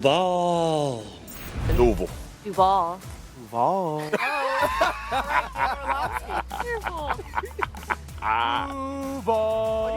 Duval. Duval. Duval. Duval. Careful. Duval.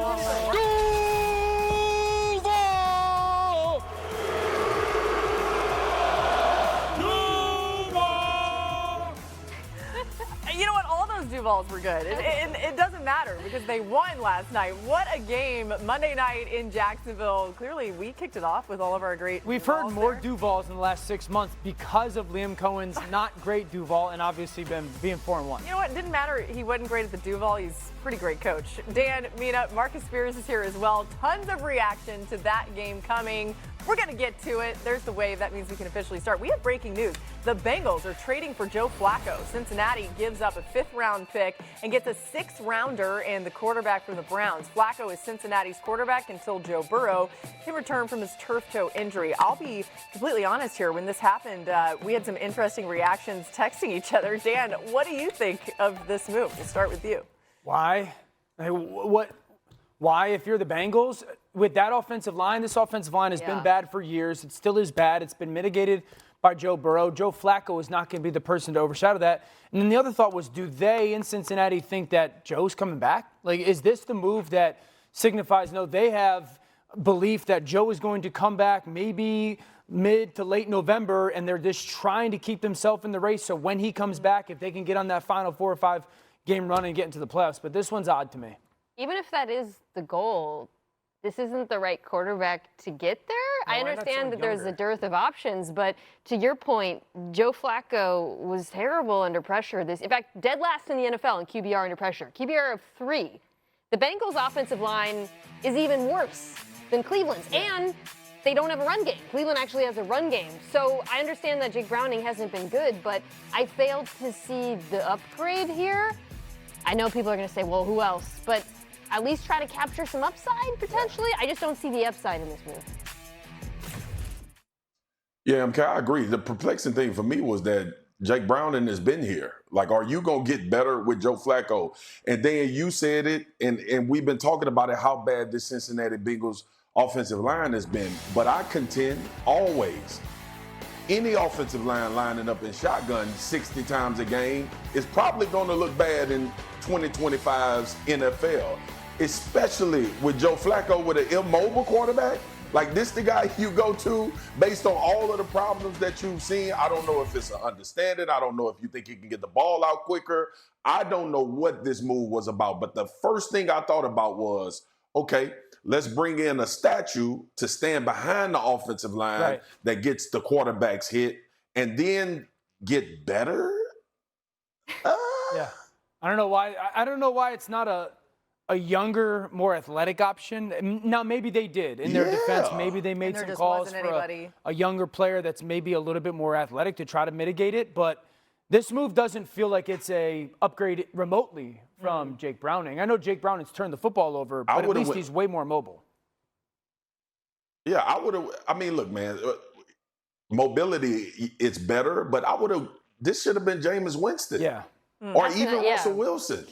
You know what? All those Duvals were good. It doesn't matter because they won last night. What a game Monday night in Jacksonville. Clearly, we kicked it off with all of our great We've Duvals heard more there. Duvals in the last 6 months because of Liam Cohen's not great Duval and obviously being 4-1. You know what? It didn't matter. He wasn't great at the Duval. He's a pretty great coach. Dan, Mina, Marcus Spears is here as well. Tons of reaction to that game coming. We're going to get to it. There's the wave. That means we can officially start. We have breaking news. The Bengals are trading for Joe Flacco. Cincinnati gives up a 5th-round pick and gets a 6th-rounder and the quarterback from the Browns. Flacco is Cincinnati's quarterback until Joe Burrow can return from his turf toe injury. I'll be completely honest here. When this happened, we had some interesting reactions texting each other. Dan, what do you think of this move? We'll start with you. Why? Why, if you're the Bengals, with that offensive line, this offensive line has been bad for years. It still is bad. It's been mitigated by Joe Burrow. Joe Flacco is not going to be the person to overshadow that. And then the other thought was, do they in Cincinnati think that Joe's coming back? Like, is this the move that signifies, no, they have belief that Joe is going to come back maybe mid to late November, and they're just trying to keep themselves in the race. So when he comes back, if they can get on that final 4 or 5 game run and get into the playoffs. But this one's odd to me. Even if that is the goal, this isn't the right quarterback to get there. I understand that there's a dearth of options, but to your point, Joe Flacco was terrible under pressure. In fact, dead last in the NFL in QBR under pressure. QBR of 3. The Bengals' offensive line is even worse than Cleveland's, and they don't have a run game. Cleveland actually has a run game. So I understand that Jake Browning hasn't been good, but I failed to see the upgrade here. I know people are going to say, well, who else? But at least try to capture some upside, potentially. I just don't see the upside in this move. Yeah, I agree. The perplexing thing for me was that Jake Browning has been here. Like, are you going to get better with Joe Flacco? And then you said it, and we've been talking about it, how bad this Cincinnati Bengals offensive line has been. But I contend always, any offensive line lining up in shotgun 60 times a game is probably going to look bad in 2025's NFL, especially with Joe Flacco with an immobile quarterback. Like, this the guy you go to based on all of the problems that you've seen. I don't know if it's an understanding. I don't know if you think he can get the ball out quicker. I don't know what this move was about. But the first thing I thought about was, okay, let's bring in a statue to stand behind the offensive line that gets the quarterback's hit and then get better. Yeah. I don't know why. I don't know why it's not a younger, more athletic option. Now, maybe they did in their defense. Maybe they made some calls for a younger player that's maybe a little bit more athletic to try to mitigate it. But this move doesn't feel like it's a upgrade remotely from Jake Browning. I know Jake Browning's turned the football over, but at least he's way more mobile. Yeah, I would have. I mean, look, man, mobility, it's better, but I would have. This should have been Jameis Winston. Yeah. Or even Russell Wilson.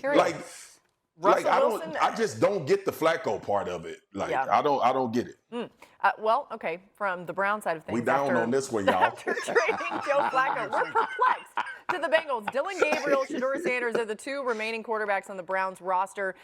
I just don't get the Flacco part of it. Like, I don't get it. Well, okay, from the Brown side of things. We down on this one, y'all. After trading Joe Flacco, we're perplexed. To the Bengals, Dylan Gabriel, Shedeur Sanders are the 2 remaining quarterbacks on the Browns roster.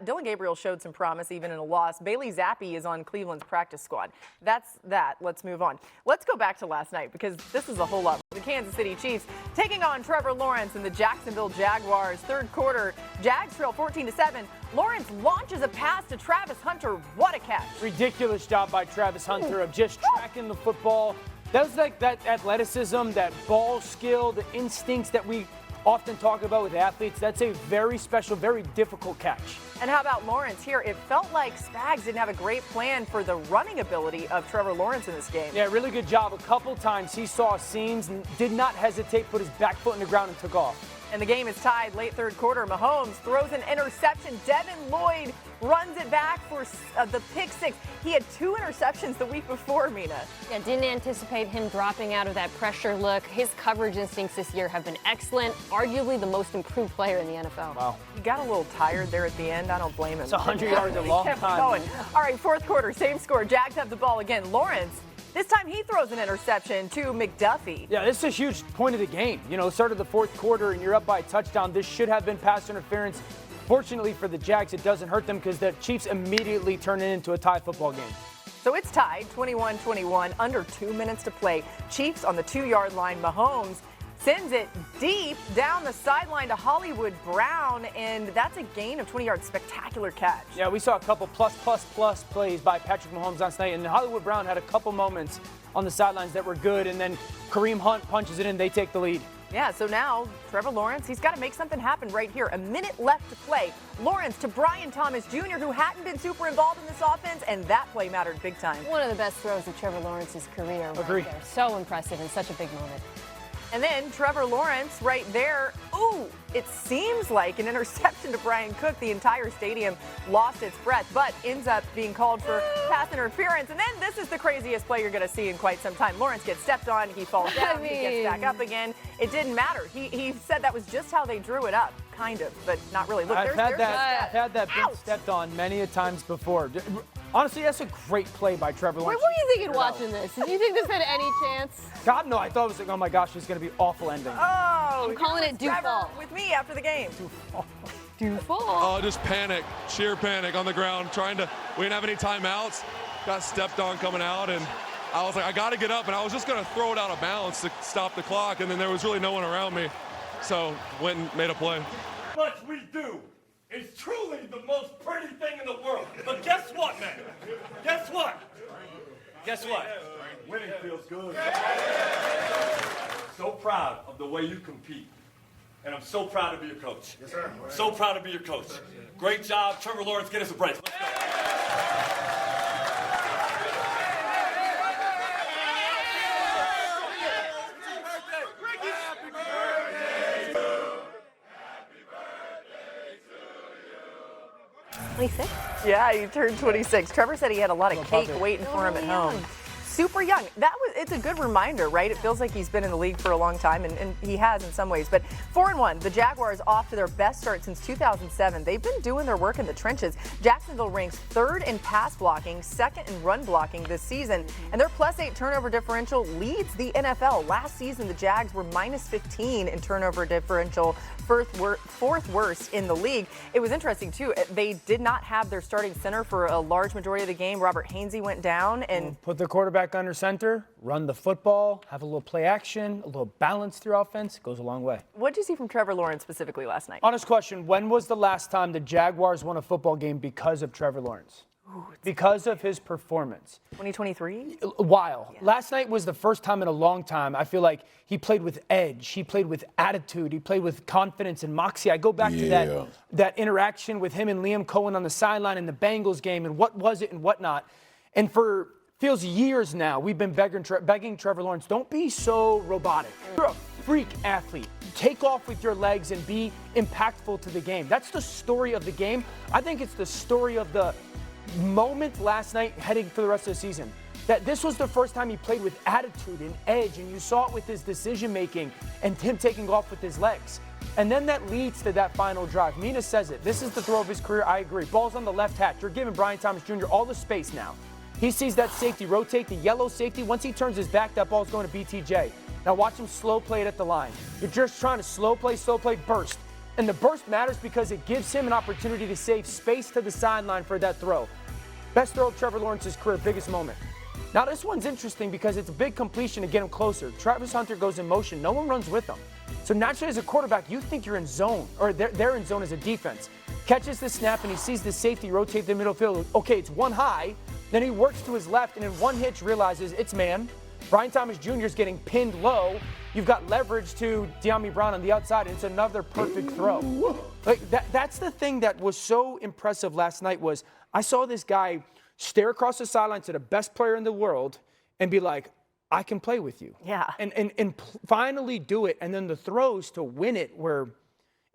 Dylan Gabriel showed some promise even in a loss. Bailey Zappi is on Cleveland's practice squad. That's that. Let's move on. Let's go back to last night because this is a whole lot. The Kansas City Chiefs taking on Trevor Lawrence and the Jacksonville Jaguars. Third quarter, Jags trail 14-7. Lawrence launches a pass to Travis Hunter. What a catch. Ridiculous job by Travis Hunter of just tracking the football. That was like that athleticism, that ball skill, the instincts that we often talk about with athletes. That's a very special, very difficult catch. And how about Lawrence here? It felt like Spags didn't have a great plan for the running ability of Trevor Lawrence in this game. Yeah, really good job. A couple times he saw seams and did not hesitate, put his back foot in the ground and took off. And the game is tied late third quarter. Mahomes throws an interception. Devin Lloyd runs it back for the pick 6. He had 2 interceptions the week before, Mina. Yeah, didn't anticipate him dropping out of that pressure look. His coverage instincts this year have been excellent. Arguably the most improved player in the NFL. Wow. He got a little tired there at the end. I don't blame him. It's 100 yards a long time. Going. All right, fourth quarter, same score. Jags have the ball again. Lawrence This time he throws an interception to McDuffie. Yeah, this is a huge point of the game. You know, start of the fourth quarter and you're up by a touchdown. This should have been pass interference. Fortunately for the Jags, it doesn't hurt them because the Chiefs immediately turn it into a tie football game. So it's tied 21-21, under 2 minutes to play. Chiefs on the 2-yard line. Mahomes sends it deep down the sideline to Hollywood Brown, and that's a gain of 20 yards. Spectacular catch. Yeah, we saw a couple plus plays by Patrick Mahomes last night, and Hollywood Brown had a couple moments on the sidelines that were good, and then Kareem Hunt punches it in, they take the lead. Yeah, so now Trevor Lawrence, he's got to make something happen right here. A minute left to play. Lawrence to Brian Thomas Jr., who hadn't been super involved in this offense, and that play mattered big time. One of the best throws of Trevor Lawrence's career. Agree. Right there. So impressive and such a big moment. And then Trevor Lawrence right there. Ooh, it seems like an interception to Brian Cook. The entire stadium lost its breath, but ends up being called for pass interference. And then this is the craziest play you're going to see in quite some time. Lawrence gets stepped on. He falls down. He gets back up again. It didn't matter. He said that was just how they drew it up, kind of, but not really. Look, I've had that being stepped on many a times before. Honestly, that's a great play by Trevor Lawrence. Wait, what were you thinking watching this? Did you think this had any chance? God, no. I thought it was like, oh my gosh, it's going to be awful ending. Oh, I'm calling it Trevor Dufall. with me after the game. Dufall. Oh, just panic, sheer panic on the ground, we didn't have any timeouts, got stepped on coming out, and I was like, I got to get up, and I was just going to throw it out of bounds to stop the clock, and then there was really no one around me, so went and made a play. What we do is truly the most pretty thing in the world. But guess what, man? Guess what? Guess what? Winning feels good. So proud of the way you compete. And I'm so proud to be your coach. Yes, sir. So proud to be your coach. Great job. Trevor Lawrence, get us a break. Let's go. Yeah, he turned 26. Trevor said he had a lot of cake waiting for him at home. Super young. It's a good reminder, right? It feels like he's been in the league for a long time, and he has in some ways. But 4-1, the Jaguars off to their best start since 2007. They've been doing their work in the trenches. Jacksonville ranks 3rd in pass blocking, 2nd in run blocking this season, and their +8 turnover differential leads the NFL. Last season, the Jags were -15 in turnover differential, 4th worst in the league. It was interesting, too. They did not have their starting center for a large majority of the game. Robert Hainsey went down, and put the quarterback under center, run the football, have a little play action, a little balance through offense, goes a long way. What did you see from Trevor Lawrence specifically last night? Honest question, when was the last time the Jaguars won a football game because of Trevor Lawrence? Because of his performance. 2023? A while. Yeah. Last night was the first time in a long time I feel like he played with edge, he played with attitude, he played with confidence and moxie. I go back to that interaction with him and Liam Cohen on the sideline in the Bengals game and what was it and whatnot. And for feels years now, we've been begging Trevor Lawrence, don't be so robotic. You're a freak athlete. Take off with your legs and be impactful to the game. That's the story of the game. I think it's the story of the moment last night heading for the rest of the season. That this was the first time he played with attitude and edge, and you saw it with his decision-making and him taking off with his legs. And then that leads to that final drive. Mina says it. This is the throw of his career. I agree. Ball's on the left hat. You're giving Brian Thomas Jr. all the space now. He sees that safety rotate, the yellow safety. Once he turns his back, that ball's going to BTJ. Now watch him slow play it at the line. You're just trying to slow play, burst. And the burst matters because it gives him an opportunity to save space to the sideline for that throw. Best throw of Trevor Lawrence's career, biggest moment. Now this one's interesting because it's a big completion to get him closer. Travis Hunter goes in motion. No one runs with him. So naturally as a quarterback, you think you're in zone, or they're in zone as a defense. Catches the snap and he sees the safety rotate the middle field. Okay, it's one high. Then he works to his left and in one hitch realizes it's man. Brian Thomas Jr. is getting pinned low. You've got leverage to De'Ami Brown on the outside, and it's another perfect throw. Like that's the thing that was so impressive last night was I saw this guy stare across the sideline to the best player in the world and be like, I can play with you. Yeah. And finally do it. And then the throws to win it were,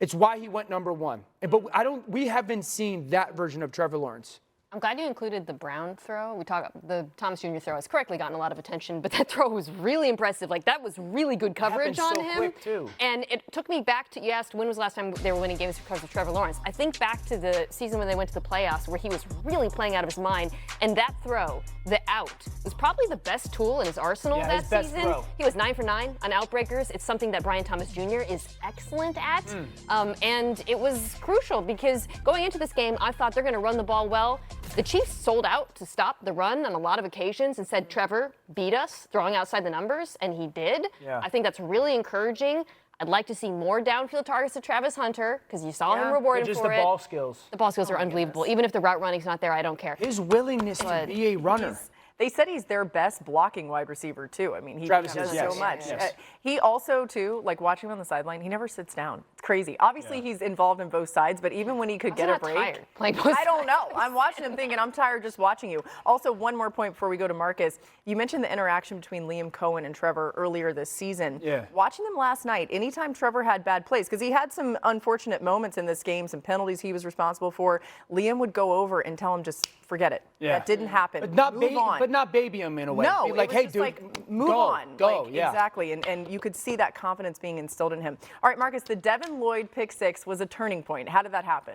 it's why he went number one. But we haven't seen that version of Trevor Lawrence. I'm glad you included the Brown throw. The Thomas Jr. throw has correctly gotten a lot of attention, but that throw was really impressive. Like, that was really good coverage on him. Quick, too. And it took me back to, you asked when was the last time they were winning games because of Trevor Lawrence. I think back to the season when they went to the playoffs where he was really playing out of his mind. And that throw, the out, was probably the best tool in his arsenal that his best season. throw. He was 9 for 9 on outbreakers. It's something that Brian Thomas Jr. is excellent at. And it was crucial because going into this game, I thought they're going to run the ball well. The Chiefs sold out to stop the run on a lot of occasions and said, Trevor, beat us, throwing outside the numbers, and he did. Yeah. I think that's really encouraging. I'd like to see more downfield targets to Travis Hunter because you saw him rewarded just for the it. ball skills. The ball skills are unbelievable. Even if the route running's not there, I don't care. His willingness to be a runner. They said he's their best blocking wide receiver, too. I mean, he does so much. Yes. He also, too, like watching him on the sideline, he never sits down. It's crazy. Obviously, he's involved in both sides, but even when he could get a break, tired playing both I don't know. I'm watching him thinking, I'm tired just watching you. Also, one more point before we go to Marcus. You mentioned the interaction between Liam Cohen and Trevor earlier this season. Yeah. Watching them last night, anytime Trevor had bad plays, because he had some unfortunate moments in this game, some penalties he was responsible for, Liam would go over and tell him just forget it. Yeah. That didn't happen. But not Move on. But not baby him in a way. No, Be like, it was hey, just dude, like, move go, on. Go, like, yeah. Exactly, and you could see that confidence being instilled in him. All right, Marcus, the Devin Lloyd pick six was a turning point. How did that happen?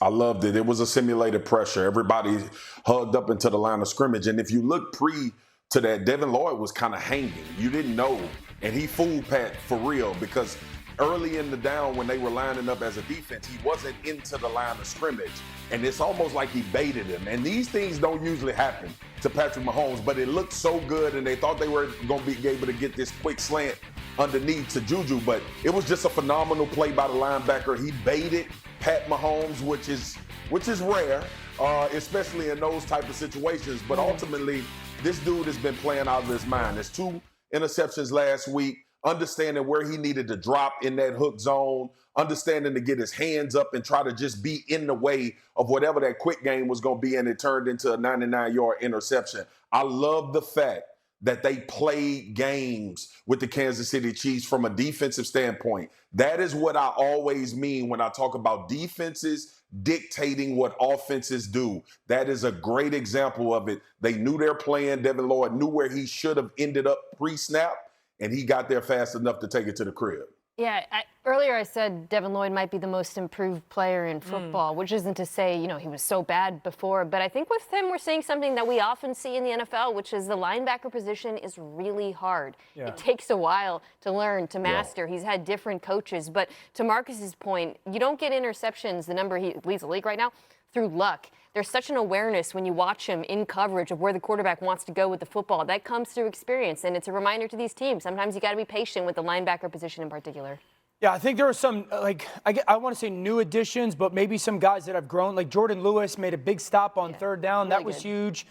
I loved it. It was a simulated pressure. Everybody hugged up into the line of scrimmage. And if you look pre to that, Devin Lloyd was kind of hanging. You didn't know. And he fooled Pat for real because early in the down when they were lining up as a defense, he wasn't into the line of scrimmage. And it's almost like he baited him. And these things don't usually happen to Patrick Mahomes, but it looked so good and they thought they were going to be able to get this quick slant underneath to Juju. But it was just a phenomenal play by the linebacker. He baited Pat Mahomes, which is rare, especially in those type of situations. But ultimately, this dude has been playing out of his mind. There's 2 interceptions last week, understanding where he needed to drop in that hook zone, understanding to get his hands up and try to just be in the way of whatever that quick game was going to be, and it turned into a 99-yard interception. I love the fact that they played games with the Kansas City Chiefs from a defensive standpoint. That is what I always mean when I talk about defenses dictating what offenses do. That is a great example of it. They knew their plan. Devin Lloyd knew where he should have ended up pre-snap, and he got there fast enough to take it to the crib. Yeah, earlier I said Devin Lloyd might be the most improved player in football, which isn't to say, he was so bad before. But I think with him, we're seeing something that we often see in the NFL, which is the linebacker position is really hard. Yeah. It takes a while to learn, to master. Yeah. He's had different coaches. But to Marcus's point, you don't get interceptions, the number he leads the league right now, through luck. There's such an awareness when you watch him in coverage of where the quarterback wants to go with the football. That comes through experience, and it's a reminder to these teams. Sometimes you got to be patient with the linebacker position in particular. Yeah, I think there are some, I want to say new additions, but maybe some guys that have grown. Like Jordan Lewis made a big stop on third down. Really that was huge.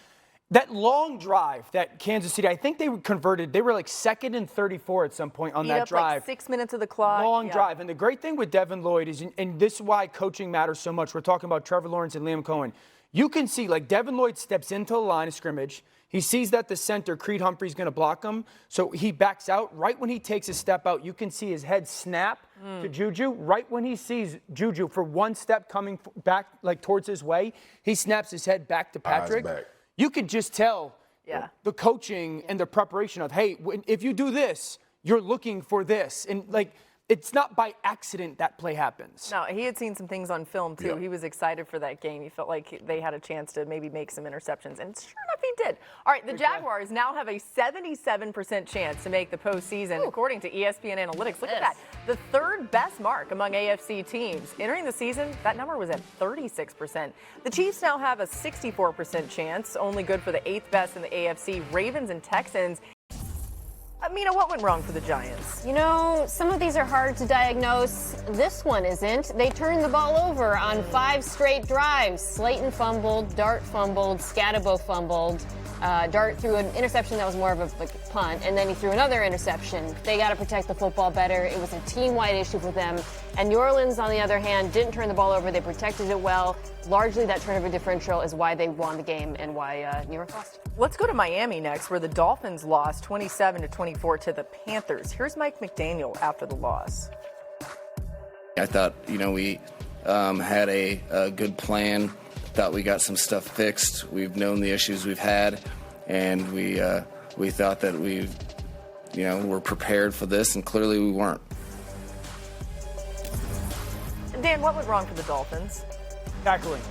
That long drive that Kansas City, I think they converted. They were like 2nd and 34 at some point on that drive. Like 6 minutes of the clock. Long drive. And the great thing with Devin Lloyd is, and this is why coaching matters so much. We're talking about Trevor Lawrence and Liam Cohen. You can see, like, Devin Lloyd steps into the line of scrimmage. He sees that the center, Creed Humphrey's going to block him, so he backs out. Right when he takes a step out, you can see his head snap to Juju. Right when he sees Juju for one step coming back, like, towards his way, he snaps his head back to Patrick. You could just tell the coaching and the preparation of, hey, if you do this, you're looking for this. And, like, it's not by accident that play happens. No, he had seen some things on film, too. Yep. He was excited for that game. He felt like they had a chance to maybe make some interceptions, and sure enough, he did. All right, the Jaguars now have a 77% chance to make the postseason, according to ESPN Analytics. Look at that. The 3rd best mark among AFC teams. Entering the season, that number was at 36%. The Chiefs now have a 64% chance, only good for the 8th best in the AFC. Ravens and Texans. Mina, what went wrong for the Giants? Some of these are hard to diagnose. This one isn't. They turned the ball over on 5 straight drives. Slayton fumbled, Dart fumbled, Scatabo fumbled. Dart threw an interception that was more of a punt, and then he threw another interception. They got to protect the football better. It was a team-wide issue for them. And New Orleans, on the other hand, didn't turn the ball over. They protected it well. Largely, that turnover differential is why they won the game and why New York lost. Let's go to Miami next, where the Dolphins lost 27-24 to the Panthers. Here's Mike McDaniel after the loss. I thought, we had a good plan thought we got some stuff fixed. We've known the issues we've had, and we thought that we're prepared for this, and clearly we weren't. Dan, what went wrong for the Dolphins? Tackling.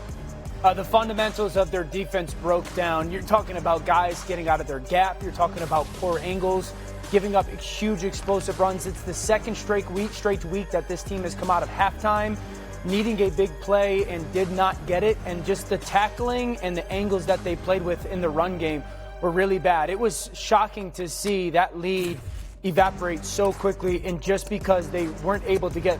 The fundamentals of their defense broke down. You're talking about guys getting out of their gap. You're talking about poor angles, giving up huge explosive runs. It's the second straight week that this team has come out of halftime needing a big play and did not get it. And just the tackling and the angles that they played with in the run game were really bad. It was shocking to see that lead evaporate so quickly, and just because they weren't able to get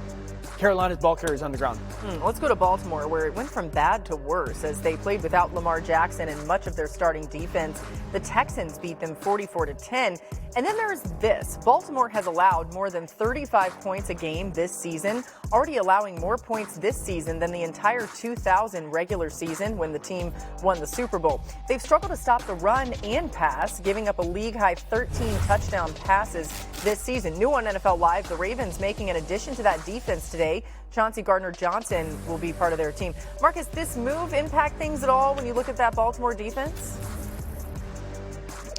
Carolina's ball carriers on the ground. Let's go to Baltimore, where it went from bad to worse as they played without Lamar Jackson and much of their starting defense. The Texans beat them 44-10. And then there's this. Baltimore has allowed more than 35 points a game this season, already allowing more points this season than the entire 2000 regular season when the team won the Super Bowl. They've struggled to stop the run and pass, giving up a league-high 13 touchdown passes this season. New on NFL Live, the Ravens making an addition to that defense today. Chauncey Gardner-Johnson will be part of their team. Marcus, this move impact things at all when you look at that Baltimore defense?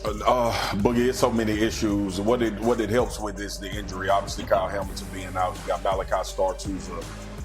Boogie, it's so many issues. What it helps with is the injury. Obviously, Kyle Hamilton being out. You got Malachi Starks, who's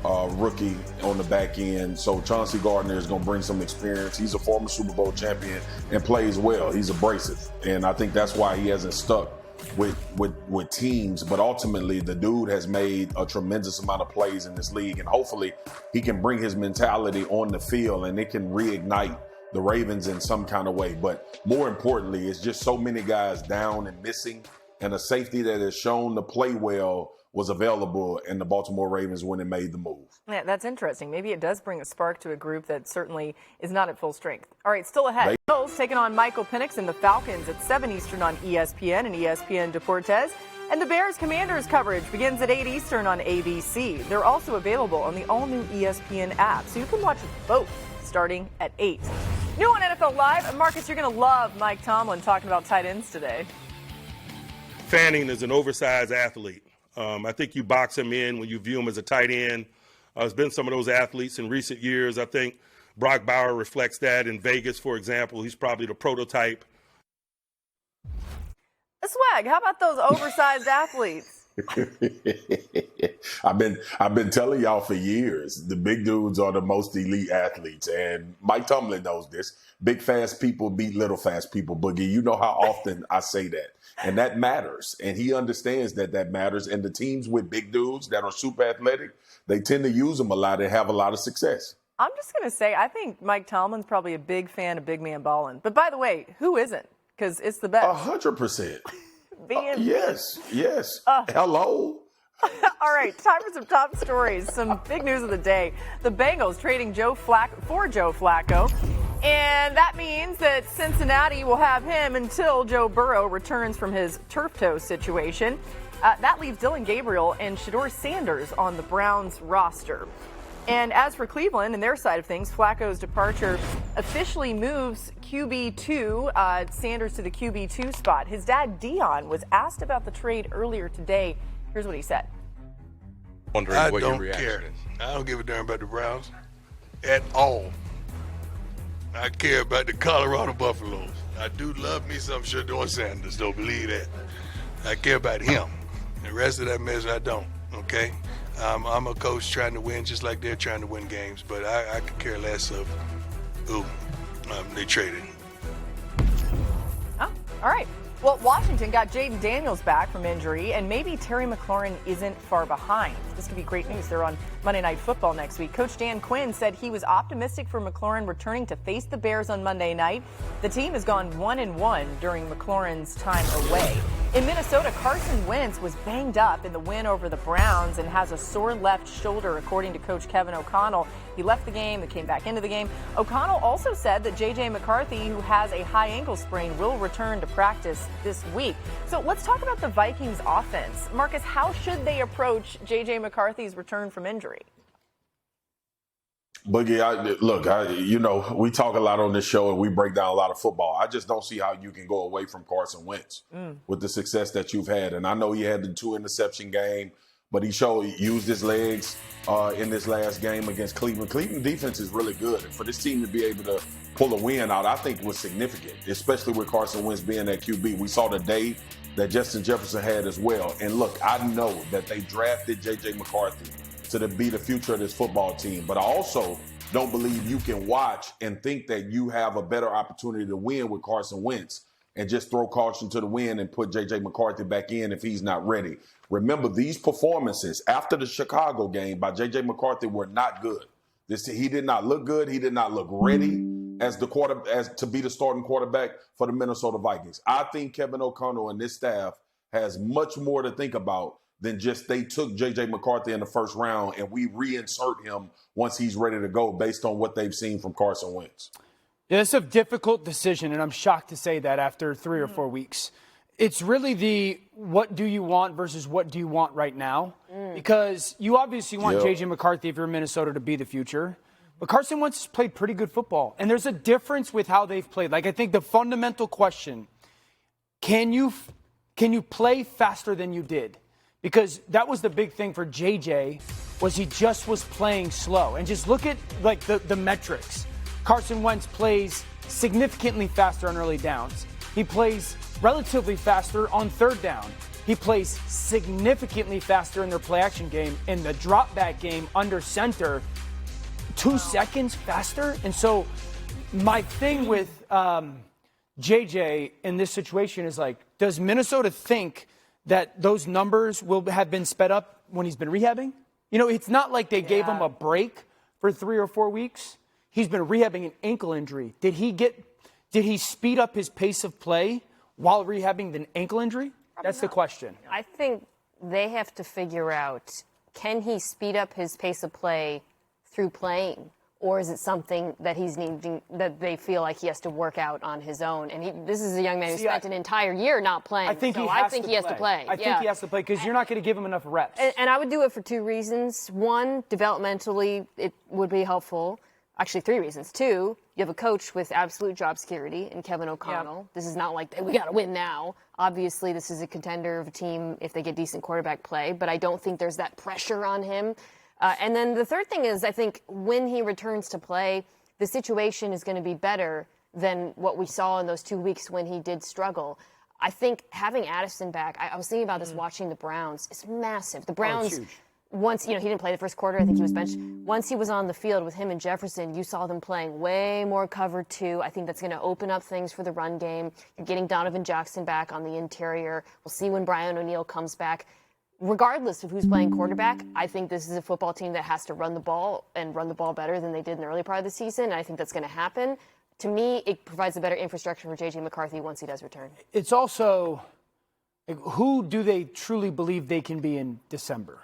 a rookie on the back end. So Chauncey Gardner is going to bring some experience. He's a former Super Bowl champion and plays well. He's abrasive, and I think that's why he hasn't stuck with teams. But ultimately, the dude has made a tremendous amount of plays in this league, and hopefully, he can bring his mentality on the field, and it can reignite the Ravens in some kind of way. But more importantly, it's just so many guys down and missing, and a safety that has shown to play well was available in the Baltimore Ravens when it made the move. Yeah, that's interesting. Maybe it does bring a spark to a group that certainly is not at full strength. All right, still ahead. Bills taking on Michael Penix and the Falcons at 7 Eastern on ESPN and ESPN Deportes. And the Bears-Commanders coverage begins at 8 Eastern on ABC. They're also available on the all-new ESPN app, so you can watch both starting at 8. New on NFL Live, Marcus, you're going to love Mike Tomlin talking about tight ends today. Fanning is an oversized athlete. I think you box him in when you view him as a tight end. There's been some of those athletes in recent years. I think Brock Bauer reflects that in Vegas, for example. He's probably the prototype. Swag, how about those oversized athletes? I've been telling y'all for years, the big dudes are the most elite athletes, and Mike Tomlin knows this. Big fast people beat little fast people, Boogie. You know how often I say that, and that matters, and he understands that matters. And the teams with big dudes that are super athletic, they tend to use them a lot and have a lot of success. I'm just going to say, I think Mike Tomlin's probably a big fan of big man balling. But by the way, who isn't? Because it's the best. 100%. Yes. Hello. All right, time for some top stories, some big news of the day. The Bengals trading Joe Flacco. And that means that Cincinnati will have him until Joe Burrow returns from his turf toe situation. That leaves Dylan Gabriel and Shedeur Sanders on the Browns roster. And as for Cleveland and their side of things, Flacco's departure officially moves QB2, Sanders to the QB2 spot. His dad, Dion, was asked about the trade earlier today. Here's what he said. I don't care. I don't give a damn about the Browns at all. I care about the Colorado Buffaloes. I do love me some Shedeur Sanders, don't believe that. I care about him. The rest of that mess, I don't, okay? I'm a coach trying to win just like they're trying to win games, but I could care less of who they traded. Oh, all right. Well, Washington got Jaden Daniels back from injury, and maybe Terry McLaurin isn't far behind. This could be great news. They're on Monday Night Football next week. Coach Dan Quinn said he was optimistic for McLaurin returning to face the Bears on Monday night. The team has gone 1-1 during McLaurin's time away. In Minnesota, Carson Wentz was banged up in the win over the Browns and has a sore left shoulder, according to Coach Kevin O'Connell. He left the game and came back into the game. O'Connell also said that J.J. McCarthy, who has a high ankle sprain, will return to practice this week. So let's talk about the Vikings offense. Marcus, how should they approach J.J. McCarthy's return from injury? Boogie, we talk a lot on this show and we break down a lot of football. I just don't see how you can go away from Carson Wentz with the success that you've had. And I know he had the 2 interception game, but he used his legs in this last game against Cleveland. Cleveland defense is really good. And for this team to be able to pull a win out, I think was significant, especially with Carson Wentz being at QB. We saw the day that Justin Jefferson had as well. And look, I know that they drafted J.J. McCarthy to be the future of this football team, but I also don't believe you can watch and think that you have a better opportunity to win with Carson Wentz and just throw caution to the wind and put J.J. McCarthy back in if he's not ready. Remember, these performances after the Chicago game by J.J. McCarthy were not good. He did not look good. He did not look ready as to be the starting quarterback for the Minnesota Vikings. I think Kevin O'Connell and this staff has much more to think about than just they took J.J. McCarthy in the first round and we reinsert him once he's ready to go based on what they've seen from Carson Wentz. Yeah, it's a difficult decision, and I'm shocked to say that after 3 or 4 weeks. It's really the what do you want versus what do you want right now? Because you obviously want J.J. McCarthy if you're in Minnesota to be the future. But Carson Wentz has played pretty good football. And there's a difference with how they've played. Like, I think the fundamental question, can you play faster than you did? Because that was the big thing for J.J. was he just was playing slow. And just look at, like, the metrics. Carson Wentz plays significantly faster on early downs. He plays relatively faster on third down. He plays significantly faster in their play-action game. In the drop-back game under center, 2 seconds faster. And so my thing with JJ in this situation is, like, does Minnesota think that those numbers will have been sped up when he's been rehabbing? You know, it's not like they gave him a break for 3 or 4 weeks. He's been rehabbing an ankle injury. Did he speed up his pace of play while rehabbing the ankle injury? That's the question. I think they have to figure out, can he speed up his pace of play through playing? Or is it something that he's needing, that they feel like he has to work out on his own? And this is a young man who spent an entire year not playing. I think he has to play. I think he has to play because you're not going to give him enough reps. And I would do it for 2 reasons. One, developmentally, it would be helpful. Actually, 3 reasons. 2, you have a coach with absolute job security in Kevin O'Connell. This is not like, we got to win now. Obviously, this is a contender of a team if they get decent quarterback play, but I don't think there's that pressure on him. And then the third thing is, I think when he returns to play, the situation is going to be better than what we saw in those 2 weeks when he did struggle. I think having Addison back, I was thinking about this watching the Browns, it's massive. The Browns, once, he didn't play the first quarter, I think he was benched. Once he was on the field with him and Jefferson, you saw them playing way more cover 2. I think that's going to open up things for the run game. You're getting Donovan Jackson back on the interior. We'll see when Brian O'Neill comes back. Regardless of who's playing quarterback, I think this is a football team that has to run the ball and run the ball better than they did in the early part of the season. And I think that's going to happen. To me, it provides a better infrastructure for J.J. McCarthy once he does return. It's also, who do they truly believe they can be in December?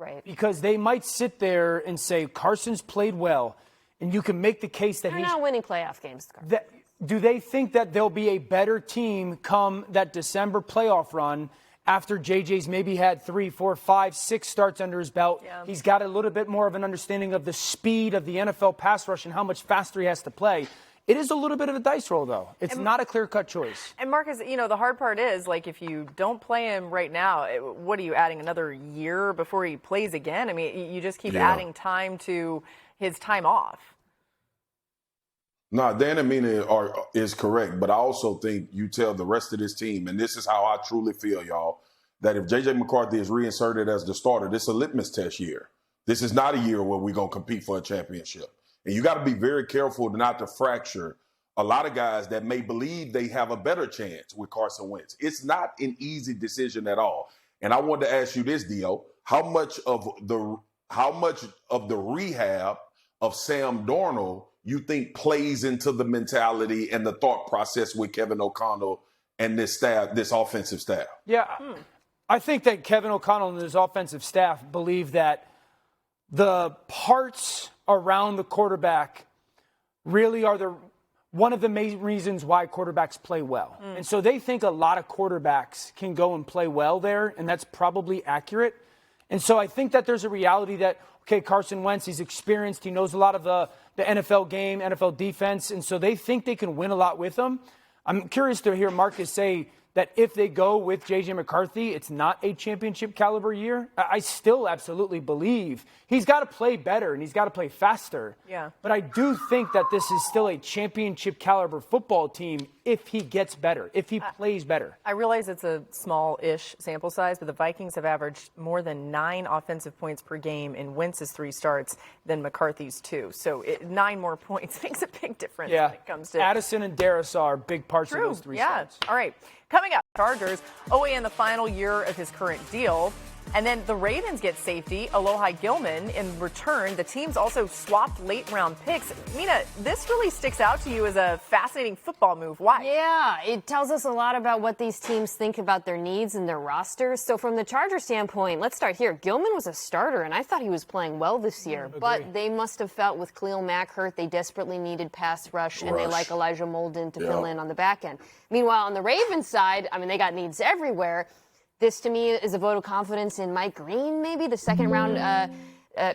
Right. Because they might sit there and say, Carson's played well, and you can make the case that They're not winning playoff games. Do they think that they'll be a better team come that December playoff run after JJ's maybe had 3, 4, 5, 6 starts under his belt? He's got a little bit more of an understanding of the speed of the NFL pass rush and how much faster he has to play. It is a little bit of a dice roll, though. It's not a clear-cut choice. And, Marcus, the hard part is, like, if you don't play him right now, what are you adding, another year before he plays again? I mean, you just keep adding time to his time off. No, Dan and Mina is correct, but I also think you tell the rest of this team, and this is how I truly feel, y'all, that if J.J. McCarthy is reinserted as the starter, this is a litmus test year. This is not a year where we're going to compete for a championship. And you got to be very careful not to fracture a lot of guys that may believe they have a better chance with Carson Wentz. It's not an easy decision at all. And I wanted to ask you this, Dio, how much of the rehab of Sam Darnold you think plays into the mentality and the thought process with Kevin O'Connell and this staff, this offensive staff? Yeah, I think that Kevin O'Connell and his offensive staff believe that the parts around the quarterback really are one of the main reasons why quarterbacks play well. And so they think a lot of quarterbacks can go and play well there, and that's probably accurate. And so I think that there's a reality that, okay, Carson Wentz, he's experienced, he knows a lot of the NFL game, NFL defense, and so they think they can win a lot with him. I'm curious to hear Marcus say, that if they go with J.J. McCarthy, it's not a championship caliber year. I still absolutely believe he's got to play better and he's got to play faster. Yeah. But I do think that this is still a championship caliber football team if he gets better, if he plays better. I realize it's a small-ish sample size, but the Vikings have averaged more than 9 offensive points per game in Wentz's 3 starts than McCarthy's 2. So 9 more points makes a big difference when it comes to Addison and Darrisaw are big parts of those 3 starts. All right. Coming up, Chargers, Oweh in the final year of his current deal. And then the Ravens get safety, Odafe Oweh in return. The teams also swapped late-round picks. Mina, this really sticks out to you as a fascinating football move. Why? Yeah, it tells us a lot about what these teams think about their needs and their rosters. So from the Chargers standpoint, let's start here. Gilman was a starter, and I thought he was playing well this year. But they must have felt with Khalil Mack hurt, they desperately needed pass rush, and they like Elijah Molden to fill in on the back end. Meanwhile, on the Ravens side, I mean, they got needs everywhere. This, to me, is a vote of confidence in Mike Green, maybe, the second-round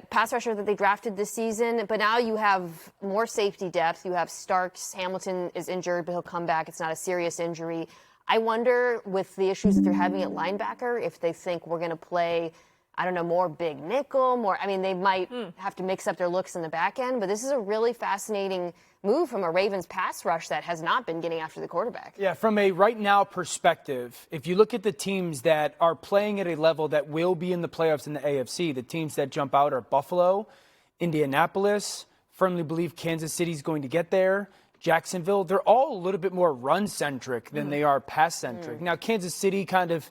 pass rusher that they drafted this season. But now you have more safety depth. You have Starks. Hamilton is injured, but he'll come back. It's not a serious injury. I wonder, with the issues that they're having at linebacker, if they think we're going to play, I don't know, more big nickel, more. I mean, they might have to mix up their looks in the back end. But this is a really fascinating move from a Ravens pass rush that has not been getting after the quarterback. Yeah, from a right now perspective, if you look at the teams that are playing at a level that will be in the playoffs in the AFC, the teams that jump out are Buffalo, Indianapolis, firmly believe Kansas City's going to get there, Jacksonville. They're all a little bit more run-centric than they are pass-centric. Now, Kansas City kind of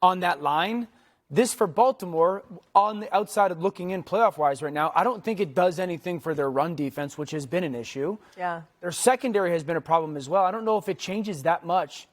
on that line. This for Baltimore, on the outside of looking in playoff-wise right now, I don't think it does anything for their run defense, which has been an issue. Yeah. Their secondary has been a problem as well. I don't know if it changes that much.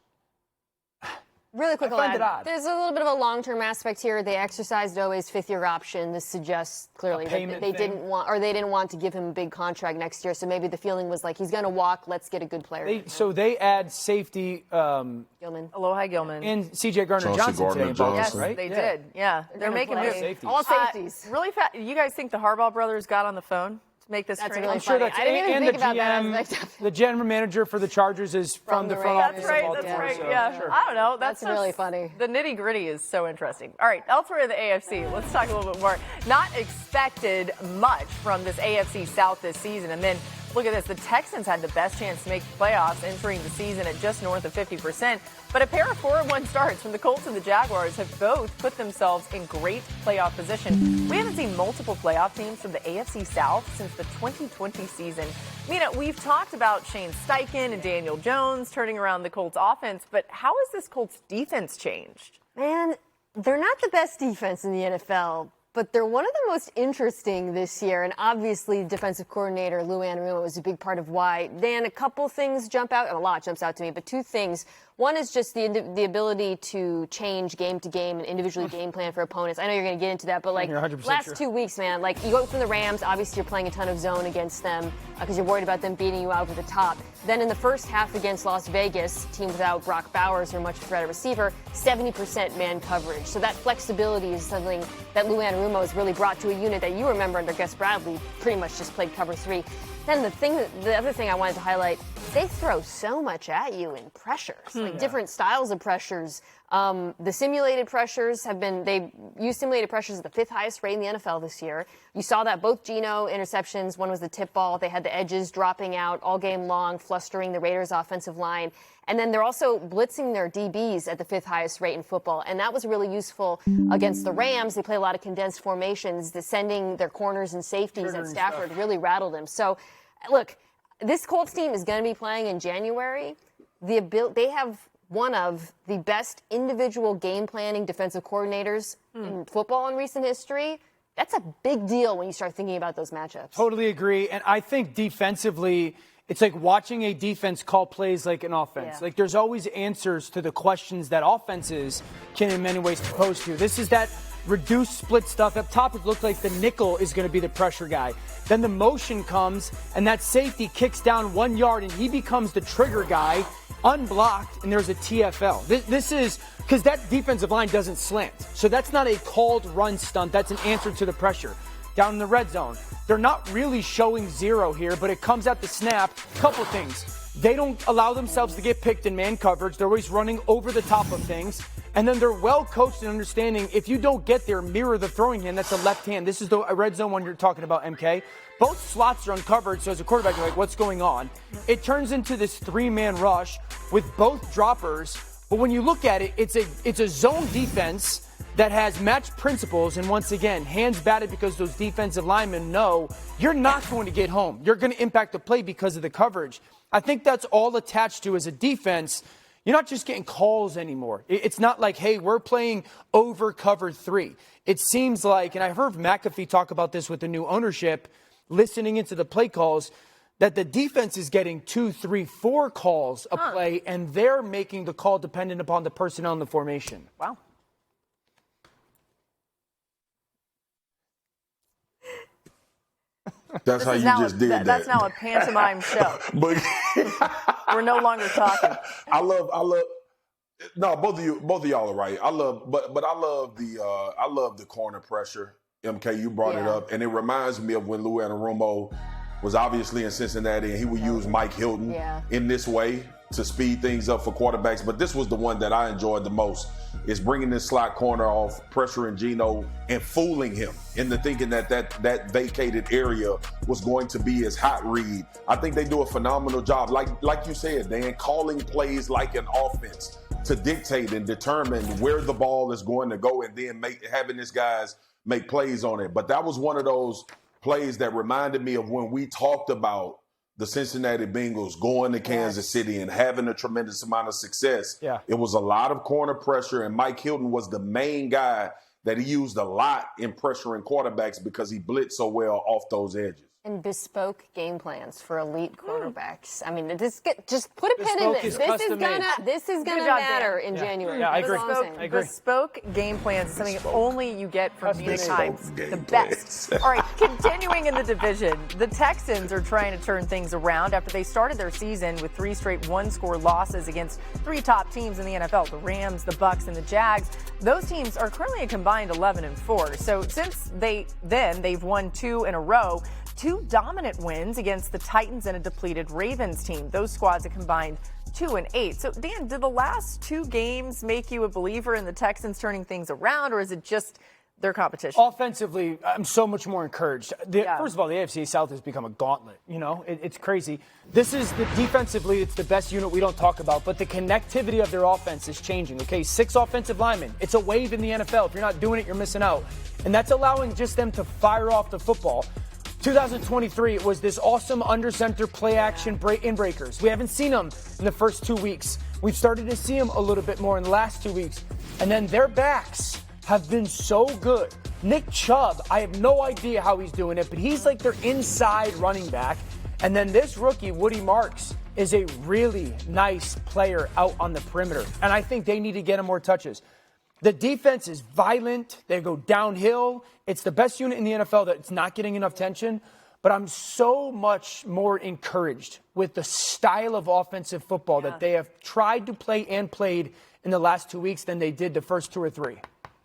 Really quick, I find it odd. There's a little bit of a long-term aspect here. They exercised Oweh's 5th-year option. This suggests clearly that they didn't want to give him a big contract next year. So maybe the feeling was like, he's going to walk. Let's get a good player. So they add safety Gilman. Aloha Gilman. and C.J. Gardner-Johnson today in Baltimore, Yes, right? they did. Yeah. They're making moves. All safeties. Really fast. You guys think the Harbaugh brothers got on the phone to make this That's trade? really I'm sure funny. that's I didn't even and think the about that GM, aspect of it. the general manager for the Chargers is from the front office. That's right. of That's Baltimore, right. so, Yeah. sure. I don't know. That's really funny. The nitty gritty is so interesting. All right. Elsewhere in the AFC, let's talk a little bit more. Not expected much from this AFC South this season. And then look at this. The Texans had the best chance to make the playoffs entering the season at just north of 50%. But a pair of 4-1 starts from the Colts and the Jaguars have both put themselves in great playoff position. We haven't seen multiple playoff teams from the AFC South since the 2020 season. Mina, we've talked about Shane Steichen and Daniel Jones turning around the Colts offense, but how has this Colts defense changed? Man, they're not the best defense in the NFL, but they're one of the most interesting this year. And obviously, defensive coordinator Lou Anarumo was a big part of why. Dan, a couple things jump out, and a lot jumps out to me, but 2 things. One is just the ability to change game to game and individually game plan for opponents. I know you're going to get into that, but like last 2 weeks, man, like you go from the Rams, obviously you're playing a ton of zone against them because you're worried about them beating you out over the top. Then in the first half against Las Vegas, team without Brock Bowers or much threat at receiver, 70% man coverage. So that flexibility is something that Lou Anarumo has really brought to a unit that you remember under Gus Bradley pretty much just played cover 3. Then the other thing I wanted to highlight, they throw so much at you in pressures, like different styles of pressures. The simulated pressures they use simulated pressures at the 5th highest rate in the NFL this year. You saw that both Geno interceptions, one was the tip ball. They had the edges dropping out all game long, flustering the Raiders offensive line. And then they're also blitzing their DBs at the 5th highest rate in football. And that was really useful against the Rams. They play a lot of condensed formations, sending their corners and safeties at Stafford really rattled them. So, look, this Colts team is going to be playing in January. They have one of the best individual game planning defensive coordinators in football in recent history. That's a big deal when you start thinking about those matchups. Totally agree. And I think defensively, it's like watching a defense call plays like an offense. Yeah. Like there's always answers to the questions that offenses can in many ways pose to. This is that reduced split stuff. Up top, it looked like the nickel is going to be the pressure guy. Then the motion comes, and that safety kicks down 1 yard, and he becomes the trigger guy, unblocked, and there's a TFL. This is because that defensive line doesn't slant. So that's not a called run stunt. That's an answer to the pressure. Down in the red zone, they're not really showing zero here, but it comes at the snap. Couple things. They don't allow themselves to get picked in man coverage. They're always running over the top of things. And then they're well coached in understanding if you don't get there, mirror the throwing hand. That's the left hand. This is the red zone one you're talking about, MK. Both slots are uncovered, so as a quarterback, you're like, what's going on? It turns into this three-man rush with both droppers. But when you look at it, it's a zone defense that has matched principles. And once again, hands batted because those defensive linemen know you're not going to get home. You're going to impact the play because of the coverage. I think that's all attached to as a defense. You're not just getting calls anymore. It's not like, hey, we're playing over cover 3. It seems like, and I heard McAfee talk about this with the new ownership, listening into the play calls, that the defense is getting 2, 3, 4 calls a play, and they're making the call dependent upon the personnel and the formation. Wow. That's how you just did that. That's now a pantomime show. But we're no longer talking. I love. No, both of y'all are right. I love the corner pressure. MK, you brought it up, and it reminds me of when Lou Anarumo was obviously in Cincinnati, and he would use Mike Hilton in this way to speed things up for quarterbacks. But this was the one that I enjoyed the most, is bringing this slot corner off, pressuring Geno, and fooling him into thinking that vacated area was going to be his hot read. I think they do a phenomenal job, like you said, Dan, calling plays like an offense to dictate and determine where the ball is going to go, and then having these guys make plays on it. But that was one of those plays that reminded me of when we talked about the Cincinnati Bengals going to Kansas City and having a tremendous amount of success. Yeah. It was a lot of corner pressure, and Mike Hilton was the main guy that he used a lot in pressuring quarterbacks because he blitzed so well off those edges. And bespoke game plans for elite quarterbacks. I mean, just put a pin in this. This is gonna matter in January. Yeah, I agree. I agree. Bespoke game plans is something only you get from Nina Kimes. The best. All right, continuing in the division, the Texans are trying to turn things around after they started their season with 3 straight one-score losses against 3 top teams in the NFL: the Rams, the Bucs, and the Jags. Those teams are currently a combined 11-4. So since they've won 2 in a row. 2 dominant wins against the Titans and a depleted Ravens team. Those squads have combined 2-8. So, Dan, did the last 2 games make you a believer in the Texans turning things around, or is it just their competition? Offensively, I'm so much more encouraged. First of all, the AFC South has become a gauntlet. You know, it's crazy. Defensively, it's the best unit we don't talk about, but the connectivity of their offense is changing. Okay, 6 offensive linemen. It's a wave in the NFL. If you're not doing it, you're missing out. And that's allowing just them to fire off the football. 2023, it was this awesome under-center play-action breakers. We haven't seen them in the first 2 weeks. We've started to see them a little bit more in the last 2 weeks. And then their backs have been so good. Nick Chubb, I have no idea how he's doing it, but he's like their inside running back. And then this rookie, Woody Marks, is a really nice player out on the perimeter. And I think they need to get him more touches. The defense is violent. They go downhill. It's the best unit in the NFL that's not getting enough attention. But I'm so much more encouraged with the style of offensive football that they have tried to play and played in the last 2 weeks than they did the first 2 or 3.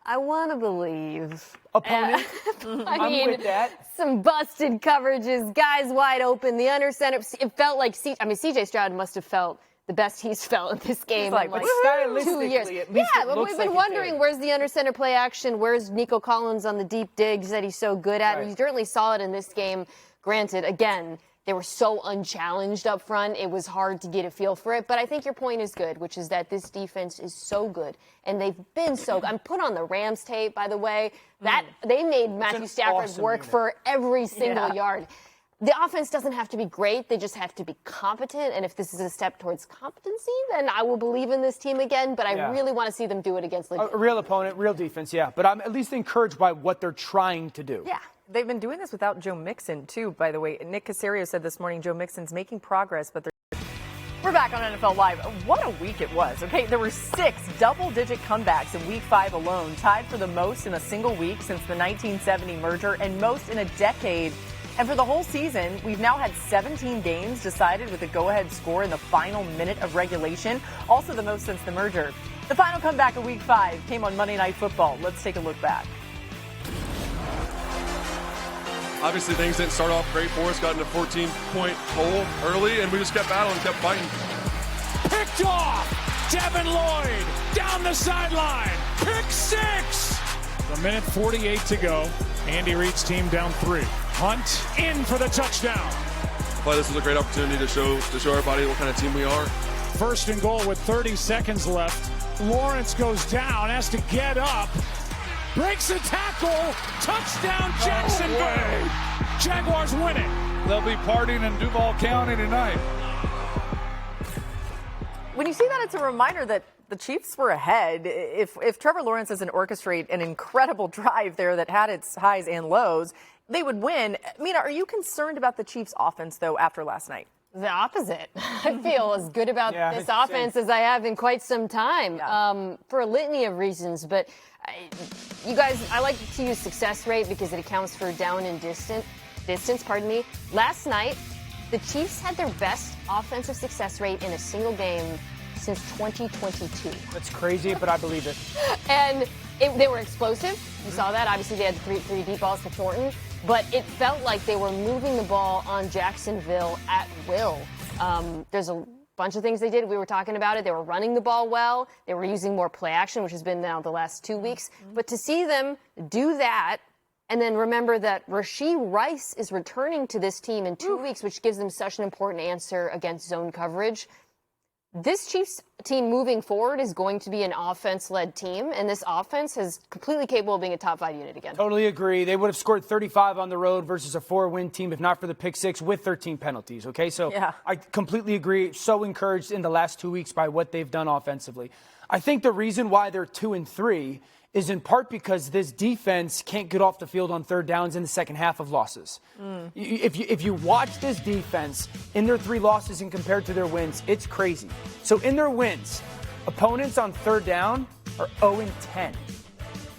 I want to believe. Opponent. I'm with that. Some busted coverages, guys wide open, the under center. It felt like CJ Stroud must have felt the best he's felt in this game in like 2 years. But we've been wondering where's the under center play action, where's Nico Collins on the deep digs that he's so good at. And you certainly saw it in this game. Granted, again, they were so unchallenged up front, it was hard to get a feel for it. But I think your point is good, which is that this defense is so good, and they've been so good. I'm put on the Rams tape, by the way. That they made Matthew Stafford work for every single yard. The offense doesn't have to be great. They just have to be competent. And if this is a step towards competency, then I will believe in this team again. But I really want to see them do it against legit. A real opponent, real defense, But I'm at least encouraged by what they're trying to do. Yeah. They've been doing this without Joe Mixon, too, by the way. Nick Caserio said this morning Joe Mixon's making progress, but We're back on NFL Live. What a week it was. Okay, there were 6 double-digit comebacks in Week 5 alone, tied for the most in a single week since the 1970 merger and most in a decade. And for the whole season, we've now had 17 games decided with a go-ahead score in the final minute of regulation, also the most since the merger. The final comeback of Week 5 came on Monday Night Football. Let's take a look back. Obviously, things didn't start off great for us. Got in a 14-point hole early, and we just kept battling, kept fighting. Picked off. Devin Lloyd down the sideline. Pick six. A minute 48 to go. Andy Reid's team down 3. Hunt in for the touchdown. I thought this was a great opportunity to show everybody what kind of team we are. First and goal with 30 seconds left. Lawrence goes down, has to get up. Breaks a tackle. Touchdown Jacksonville. Jaguars win it. They'll be partying in Duval County tonight. When you see that, it's a reminder that the Chiefs were ahead. If Trevor Lawrence doesn't orchestrate an incredible drive there that had its highs and lows, they would win. Mina, are you concerned about the Chiefs' offense, though, after last night? The opposite. I feel as good about this offense as I have in quite some time, for a litany of reasons. But you guys, I like to use success rate because it accounts for down and distance. Last night, the Chiefs had their best offensive success rate in a single game since 2022. That's crazy, but I believe it. And they were explosive. You saw that. Obviously, they had three deep balls to Thornton. But it felt like they were moving the ball on Jacksonville at will. There's a bunch of things they did. We were talking about it. They were running the ball well. They were using more play action, which has been now the last 2 weeks. But to see them do that, and then remember that Rashee Rice is returning to this team in 2 weeks, which gives them such an important answer against zone coverage. This Chiefs team moving forward is going to be an offense-led team, and this offense is completely capable of being a top 5 unit again. Totally agree. They would have scored 35 on the road versus a 4-win team if not for the pick 6 with 13 penalties, okay? So I completely agree. So encouraged in the last 2 weeks by what they've done offensively. I think the reason why they're 2-3 is in part because this defense can't get off the field on third downs in the second half of losses. If you watch this defense in their 3 losses and compared to their wins, it's crazy. So in their wins, opponents on third down are 0-10.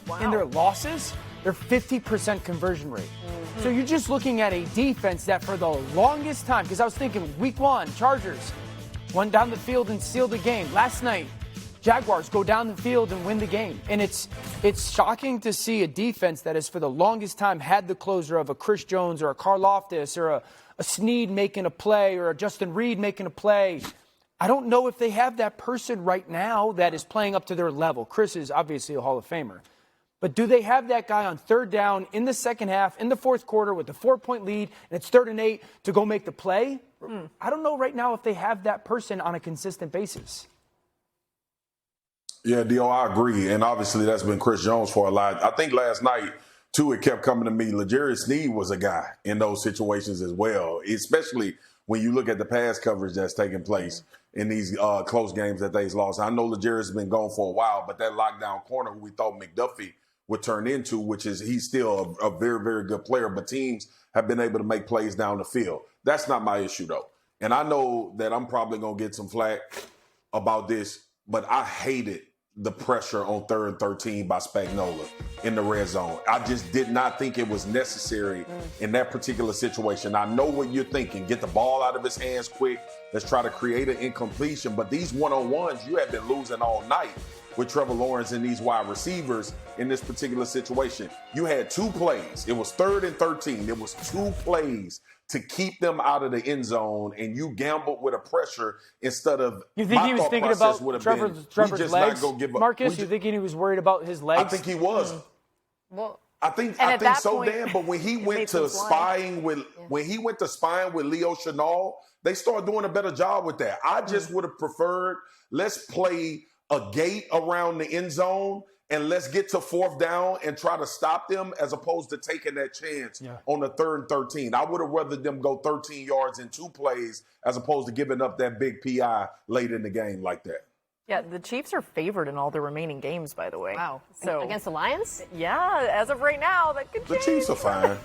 Wow. In their losses, they're 50% conversion rate. So you're just looking at a defense that for the longest time, because I was thinking week 1, Chargers went down the field and sealed the game. Last night, Jaguars go down the field and win the game. And it's shocking to see a defense that has for the longest time had the closer of a Chris Jones or a Karlaftis or a Snead making a play or a Justin Reed making a play. I don't know if they have that person right now that is playing up to their level. Chris is obviously a Hall of Famer. But do they have that guy on third down in the second half, in the fourth quarter with the 4-point lead, and it's 3rd and 8 to go make the play? I don't know right now if they have that person on a consistent basis. Yeah, Dio, I agree. And obviously that's been Chris Jones for a lot. I think last night, too, it kept coming to me. L'Jarius Sneed was a guy in those situations as well, especially when you look at the pass coverage that's taking place in these close games that they've lost. I know L'Jarius has been gone for a while, but that lockdown corner who we thought McDuffie would turn into, which is he's still a very, very good player, but teams have been able to make plays down the field. That's not my issue, though. And I know that I'm probably going to get some flack about this, but I hated the pressure on 3rd and 13 by Spagnuolo in the red zone. I just did not think it was necessary in that particular situation. I know what you're thinking. Get the ball out of his hands quick. Let's try to create an incompletion. But these one-on-ones, you have been losing all night with Trevor Lawrence and these wide receivers in this particular situation. You had 2 plays. It was 3rd and 13. It was 2 plays to keep them out of the end zone, and you gambled with a pressure instead of. You think he was thinking about Trevor's legs, Marcus? You thinking he was worried about his legs? I think he was. Well, I think so, Dan. But when he went to spying with Leo Chenal, they started doing a better job with that. I just would have preferred let's play a gate around the end zone and let's get to 4th down and try to stop them as opposed to taking that chance on the 3rd and 13. I would have rather them go 13 yards in 2 plays as opposed to giving up that big PI late in the game like that. Yeah, the Chiefs are favored in all the remaining games, by the way. Wow. So against the Lions? Yeah, as of right now, that could change. The Chiefs are fine.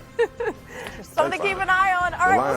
Something to keep an eye on. All right.